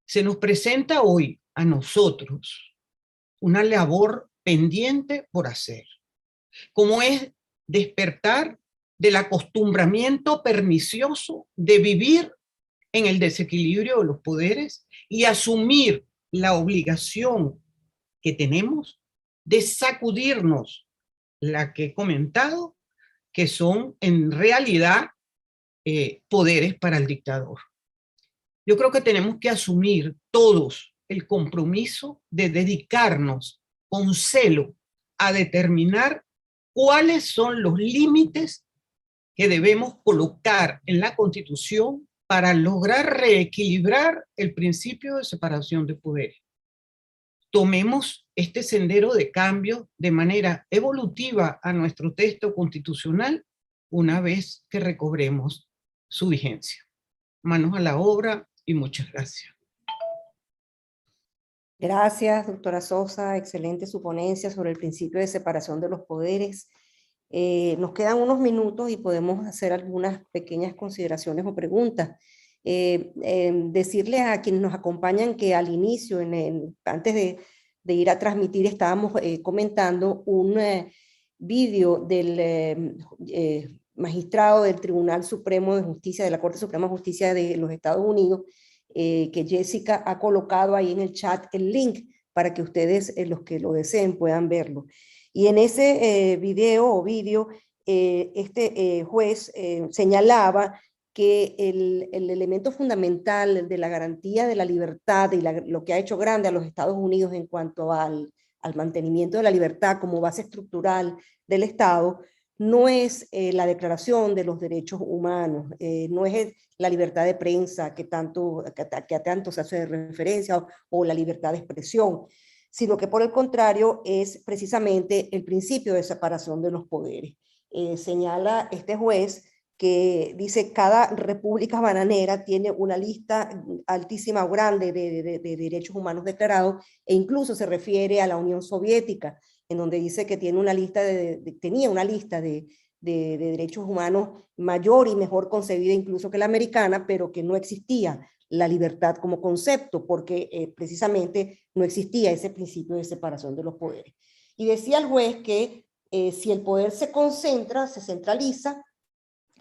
Speaker 3: Se nos presenta hoy a nosotros una labor pendiente por hacer, como es despertar del acostumbramiento pernicioso de vivir en el desequilibrio de los poderes y asumir la obligación que tenemos de sacudirnos la que he comentado, que son en realidad poderes para el dictador. Yo creo que tenemos que asumir todos el compromiso de dedicarnos con celo a determinar cuáles son los límites que debemos colocar en la Constitución para lograr reequilibrar el principio de separación de poderes. Tomemos este sendero de cambio de manera evolutiva a nuestro texto constitucional una vez que recobremos su vigencia. Manos a la obra y muchas gracias.
Speaker 1: Gracias, doctora Sosa. Excelente su ponencia sobre el principio de separación de los poderes. Nos quedan unos minutos y podemos hacer algunas pequeñas consideraciones o preguntas. Decirles a quienes nos acompañan que al inicio, antes de ir a transmitir, estábamos comentando un vídeo del magistrado del Tribunal Supremo de Justicia, de la Corte Suprema de Justicia de los Estados Unidos, que Jessica ha colocado ahí en el chat el link para que ustedes, los que lo deseen, puedan verlo. Y en ese vídeo, este juez señalaba que el elemento fundamental de la garantía de la libertad y lo que ha hecho grande a los Estados Unidos en cuanto al mantenimiento de la libertad como base estructural del Estado, no es la Declaración de los Derechos Humanos, no es la libertad de prensa que a tanto se hace referencia, o la libertad de expresión, sino que por el contrario es precisamente el principio de separación de los poderes. Señala este juez que dice: cada república bananera tiene una lista altísima o grande de derechos humanos declarados, e incluso se refiere a la Unión Soviética, en donde dice que tiene una lista tenía una lista de derechos humanos mayor y mejor concebida incluso que la americana, pero que no existía la libertad como concepto, porque precisamente no existía ese principio de separación de los poderes. Y decía el juez que si el poder se concentra, se centraliza,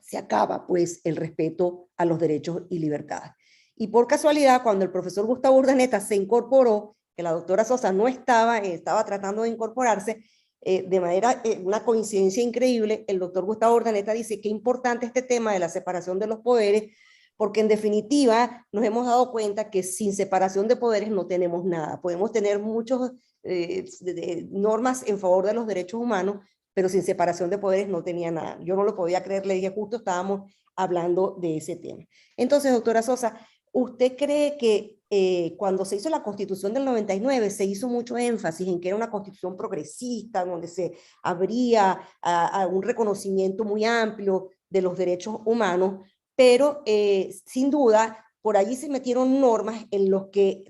Speaker 1: se acaba pues el respeto a los derechos y libertades. Y por casualidad, cuando el profesor Gustavo Urdaneta se incorporó, que la doctora Sosa no estaba, estaba tratando de incorporarse, de manera, una coincidencia increíble, el doctor Gustavo Urdaneta dice que es importante este tema de la separación de los poderes, porque en definitiva nos hemos dado cuenta que sin separación de poderes no tenemos nada. Podemos tener muchas normas en favor de los derechos humanos, pero sin separación de poderes no tenía nada. Yo no lo podía creer, le dije, justo estábamos hablando de ese tema. Entonces, doctora Sosa, ¿usted cree que cuando se hizo la Constitución del 99 se hizo mucho énfasis en que era una constitución progresista, donde se abría a un reconocimiento muy amplio de los derechos humanos, pero sin duda por allí se metieron normas en los que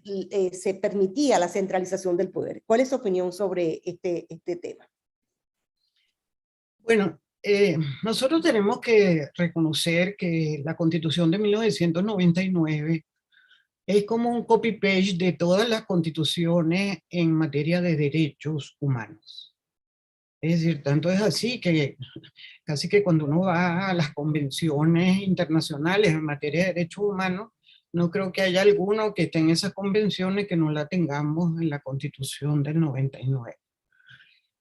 Speaker 1: se permitía la centralización del poder? ¿Cuál es su opinión sobre este tema?
Speaker 3: Bueno, nosotros tenemos que reconocer que la Constitución de 1999 es como un copy-paste de todas las constituciones en materia de derechos humanos. Es decir, tanto es así que casi que cuando uno va a las convenciones internacionales en materia de derechos humanos, no creo que haya alguno que esté en esas convenciones que no la tengamos en la Constitución del 99.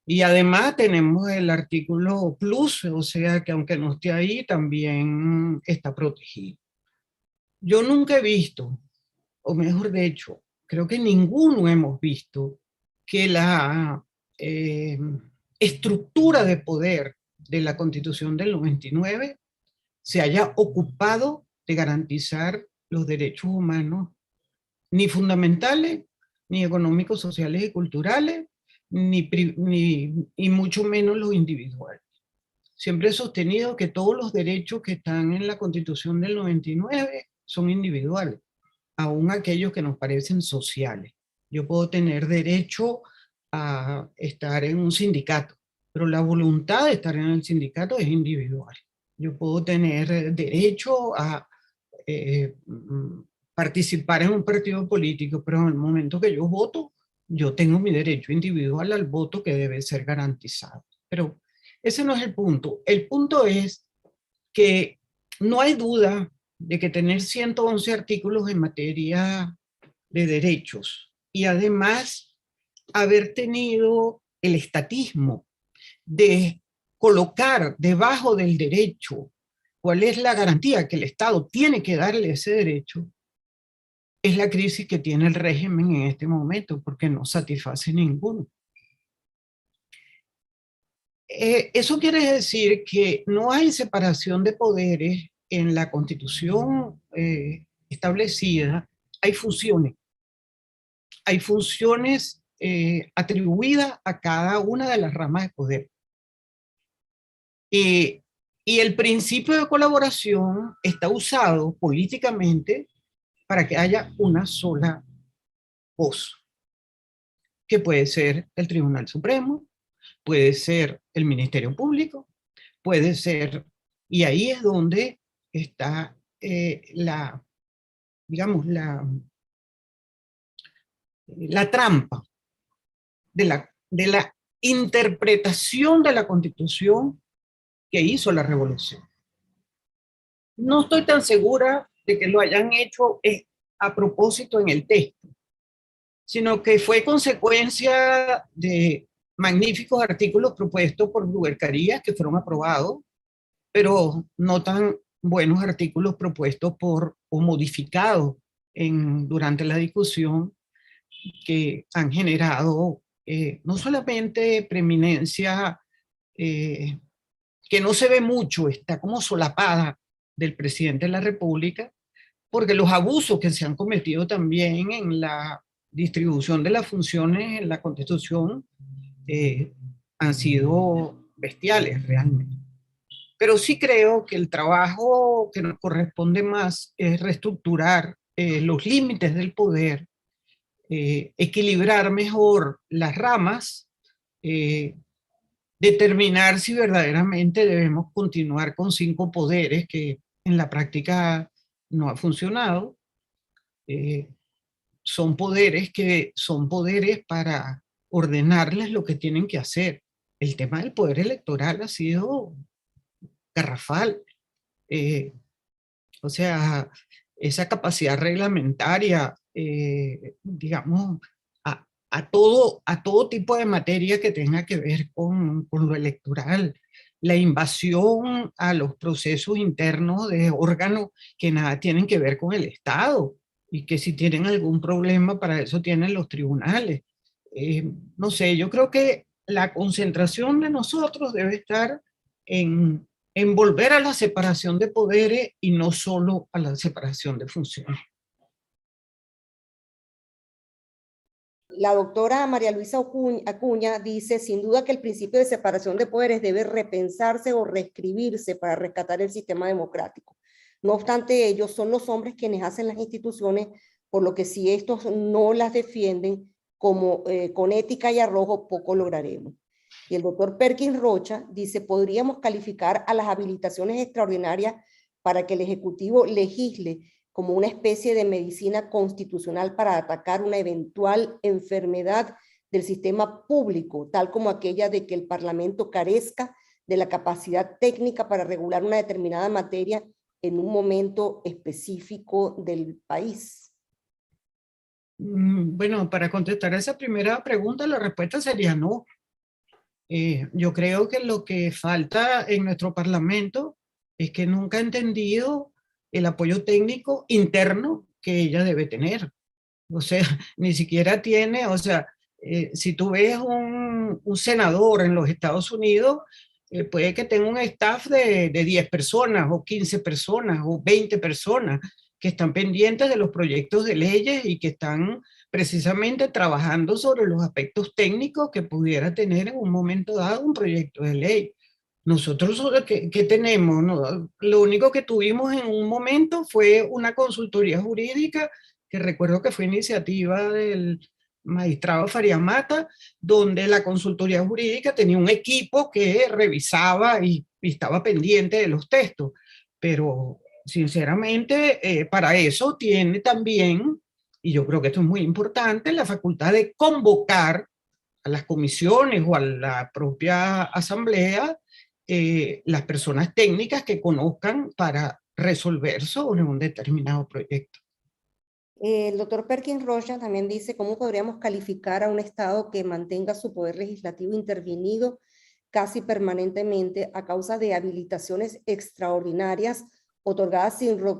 Speaker 3: Y además tenemos el artículo plus, o sea que aunque no esté ahí, también está protegido. Yo nunca he visto, o mejor dicho, creo que ninguno hemos visto que la estructura de poder de la Constitución del 99 se haya ocupado de garantizar los derechos humanos, ni fundamentales, ni económicos, sociales y culturales, ni mucho menos los individuales. Siempre he sostenido que todos los derechos que están en la Constitución del 99 son individuales, aún aquellos que nos parecen sociales. Yo puedo tener derecho a estar en un sindicato, pero la voluntad de estar en el sindicato es individual. Yo puedo tener derecho a participar en un partido político, pero en el momento que yo voto, yo tengo mi derecho individual al voto que debe ser garantizado. Pero ese no es el punto. El punto es que no hay duda de que tener 111 artículos en materia de derechos y además haber tenido el estatismo de colocar debajo del derecho cuál es la garantía que el Estado tiene que darle ese derecho, es la crisis que tiene el régimen en este momento, porque no satisface ninguno. Eso quiere decir que no hay separación de poderes en la Constitución establecida, hay funciones. Hay funciones atribuidas a cada una de las ramas de poder. Y el principio de colaboración está usado políticamente para que haya una sola voz, que puede ser el Tribunal Supremo, puede ser el Ministerio Público, puede ser, y ahí es donde está digamos, la trampa de la interpretación de la Constitución que hizo la Revolución. No estoy tan segura de que lo hayan hecho a propósito en el texto, sino que fue consecuencia de magníficos artículos propuestos por Gruber Carías que fueron aprobados, pero no tan buenos artículos propuestos por o modificados durante la discusión, que han generado no solamente preeminencia que no se ve mucho, está como solapada, del presidente de la República, porque los abusos que se han cometido también en la distribución de las funciones en la Constitución han sido bestiales realmente. Pero sí creo que el trabajo que nos corresponde más es reestructurar los límites del poder, equilibrar mejor las ramas, determinar si verdaderamente debemos continuar con 5 poderes, que en la práctica no ha funcionado. Son poderes que son poderes para ordenarles lo que tienen que hacer. El tema del poder electoral ha sido garrafal. O sea, esa capacidad reglamentaria, digamos, a todo tipo de materia que tenga que ver con lo electoral, la invasión a los procesos internos de órganos que nada tienen que ver con el Estado, y que si tienen algún problema para eso tienen los tribunales. No sé, yo creo que la concentración de nosotros debe estar en volver a la separación de poderes y no solo a la separación de funciones.
Speaker 1: La doctora María Luisa Acuña dice, sin duda que el principio de separación de poderes debe repensarse o reescribirse para rescatar el sistema democrático. No obstante ello, son los hombres quienes hacen las instituciones, por lo que si estos no las defienden con ética y arrojo, poco lograremos. Y el doctor Perkins Rocha dice, podríamos calificar a las habilitaciones extraordinarias para que el Ejecutivo legisle como una especie de medicina constitucional para atacar una eventual enfermedad del sistema público, tal como aquella de que el Parlamento carezca de la capacidad técnica para regular una determinada materia en un momento específico del país.
Speaker 3: Bueno, para contestar esa primera pregunta, la respuesta sería no. Yo creo que lo que falta en nuestro Parlamento es que nunca ha entendido el apoyo técnico interno que ella debe tener. O sea, ni siquiera tiene, o sea, si tú ves un senador en los Estados Unidos, puede que tenga un staff de 10 personas o 15 personas o 20 personas que están pendientes de los proyectos de leyes y que están precisamente trabajando sobre los aspectos técnicos que pudiera tener en un momento dado un proyecto de ley. Nosotros, ¿qué tenemos? ¿No? Lo único que tuvimos en un momento fue una consultoría jurídica, que recuerdo que fue iniciativa del magistrado Farías Mata, donde la consultoría jurídica tenía un equipo que revisaba y estaba pendiente de los textos. Pero, sinceramente, para eso tiene también, y yo creo que esto es muy importante, la facultad de convocar a las comisiones o a la propia asamblea las personas técnicas que conozcan para resolver sobre un determinado proyecto.
Speaker 1: El doctor Perkins Rocha también dice cómo podríamos calificar a un Estado que mantenga su poder legislativo intervenido casi permanentemente a causa de habilitaciones extraordinarias otorgadas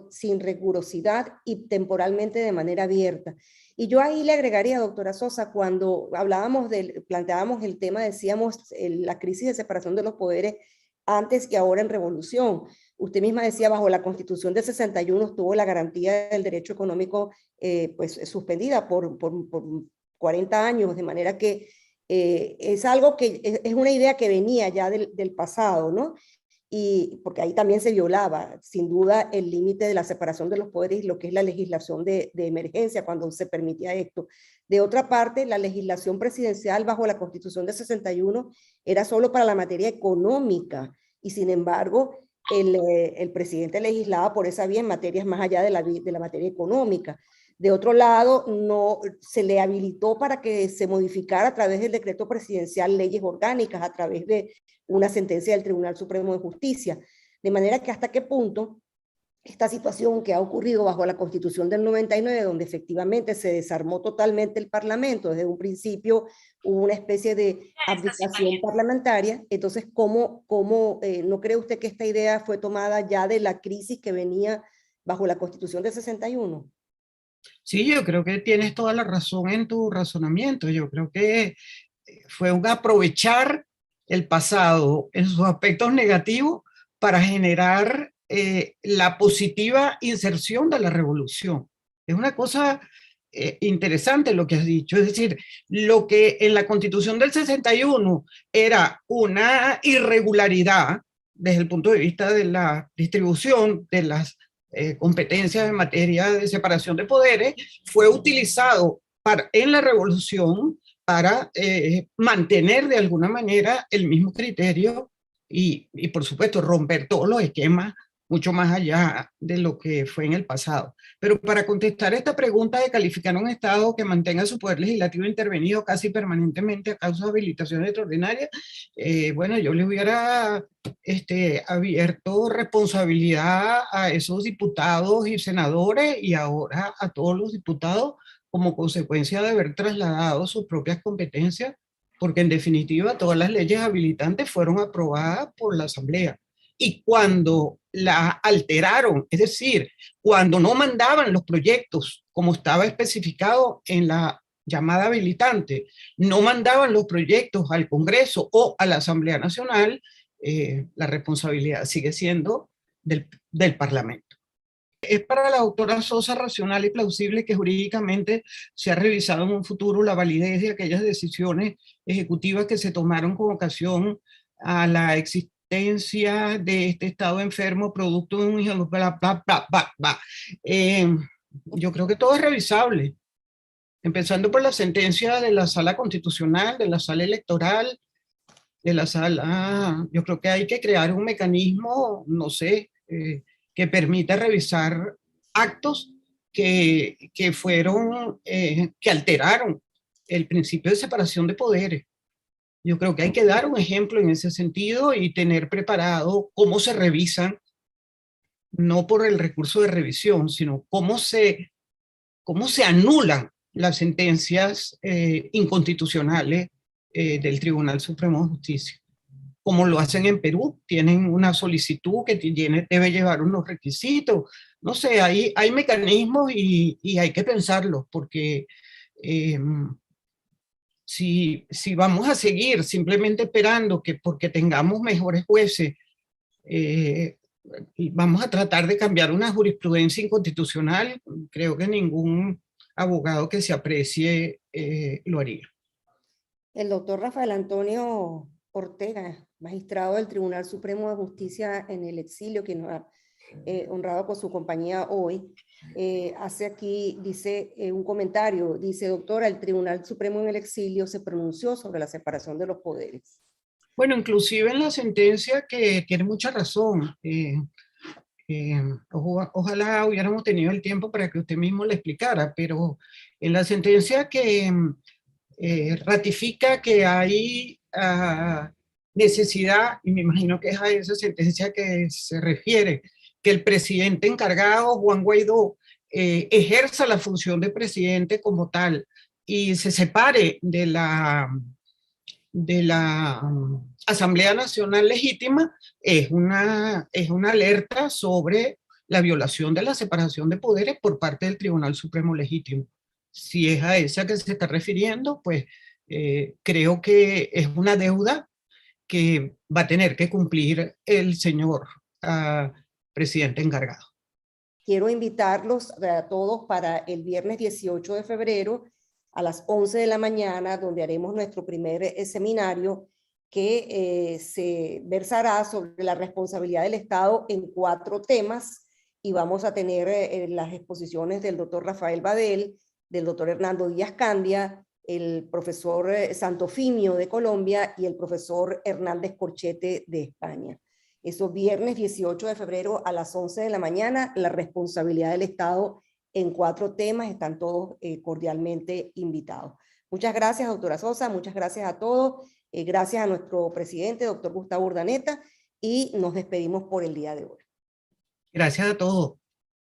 Speaker 1: sin rigurosidad y temporalmente de manera abierta. Y yo ahí le agregaría, doctora Sosa, cuando planteábamos el tema, decíamos la crisis de separación de los poderes antes y ahora en revolución. Usted misma decía, bajo la Constitución de 61 estuvo la garantía del derecho económico pues suspendida por 40 años, de manera que es algo que es una idea que venía ya del pasado, ¿no? Y porque ahí también se violaba, sin duda, el límite de la separación de los poderes y lo que es la legislación de emergencia cuando se permitía esto. De otra parte, la legislación presidencial bajo la Constitución de 61 era solo para la materia económica y, sin embargo, el presidente legislaba por esa vía en materias más allá de la materia económica. De otro lado, no se le habilitó para que se modificara a través del decreto presidencial leyes orgánicas, a través de una sentencia del Tribunal Supremo de Justicia. De manera que hasta qué punto esta situación que ha ocurrido bajo la Constitución del 99, donde efectivamente se desarmó totalmente el Parlamento, desde un principio hubo una especie de abdicación parlamentaria. Entonces, ¿cómo no cree usted que esta idea fue tomada ya de la crisis que venía bajo la Constitución del 61?
Speaker 3: Sí, yo creo que tienes toda la razón en tu razonamiento. Yo creo que fue un aprovechar el pasado en sus aspectos negativos para generar la positiva inserción de la revolución. Es una cosa interesante lo que has dicho, es decir, lo que en la Constitución del 61 era una irregularidad desde el punto de vista de la distribución de las competencias en materia de separación de poderes, fue utilizado en la revolución para mantener de alguna manera el mismo criterio y por supuesto romper todos los esquemas mucho más allá de lo que fue en el pasado. Pero para contestar esta pregunta de calificar a un Estado que mantenga su poder legislativo intervenido casi permanentemente a causa de habilitaciones extraordinarias, bueno, yo le hubiera abierto responsabilidad a esos diputados y senadores y ahora a todos los diputados como consecuencia de haber trasladado sus propias competencias, porque en definitiva todas las leyes habilitantes fueron aprobadas por la Asamblea. Y cuando la alteraron, es decir, cuando no mandaban los proyectos como estaba especificado en la llamada habilitante, no mandaban los proyectos al Congreso o a la Asamblea Nacional, la responsabilidad sigue siendo del Parlamento. Es para la doctora Sosa racional y plausible que jurídicamente se ha revisado en un futuro la validez de aquellas decisiones ejecutivas que se tomaron con ocasión a la existencia de este estado enfermo producto de un bla, bla, bla, bla, bla. Yo creo que todo es revisable, empezando por la sentencia de la Sala Constitucional, de la Sala Electoral, de la Sala. Yo creo que hay que crear un mecanismo, no sé, que permita revisar actos que fueron, que alteraron el principio de separación de poderes. Yo creo que hay que dar un ejemplo en ese sentido y tener preparado cómo se revisan, no por el recurso de revisión, sino cómo se anulan las sentencias inconstitucionales del Tribunal Supremo de Justicia. Como lo hacen en Perú, tienen una solicitud que debe llevar unos requisitos. No sé, hay mecanismos y hay que pensarlos, porque si vamos a seguir simplemente esperando que porque tengamos mejores jueces, y vamos a tratar de cambiar una jurisprudencia inconstitucional, creo que ningún abogado que se aprecie lo haría.
Speaker 1: El doctor Rafael Antonio Ortega, magistrado del Tribunal Supremo de Justicia en el exilio, que nos ha honrado con su compañía hoy, hace aquí, dice un comentario, dice: doctora, el Tribunal Supremo en el exilio se pronunció sobre la separación de los poderes.
Speaker 3: Bueno, inclusive en la sentencia, que tiene mucha razón, ojalá hubiéramos tenido el tiempo para que usted mismo le explicara, pero en la sentencia que ratifica que hay necesidad, y me imagino que es a esa sentencia que se refiere, que el presidente encargado, Juan Guaidó, ejerza la función de presidente como tal y se separe de la Asamblea Nacional Legítima, es una alerta sobre la violación de la separación de poderes por parte del Tribunal Supremo Legítimo. Si es a esa que se está refiriendo, pues creo que es una deuda que va a tener que cumplir el señor presidente encargado.
Speaker 1: Quiero invitarlos a todos para el viernes 18 de febrero a las 11 de la mañana, donde haremos nuestro primer seminario que se versará sobre la responsabilidad del Estado en 4 temas, y vamos a tener las exposiciones del doctor Rafael Badel, del doctor Hernando Díaz Candia, el profesor Santofimio de Colombia y el profesor Hernández Corchete de España. Eso viernes 18 de febrero a las 11 de la mañana, la responsabilidad del Estado en 4 temas, están todos cordialmente invitados. Muchas gracias, doctora Sosa, muchas gracias a todos, gracias a nuestro presidente, doctor Gustavo Urdaneta, y nos despedimos por el día de hoy.
Speaker 3: Gracias a todos.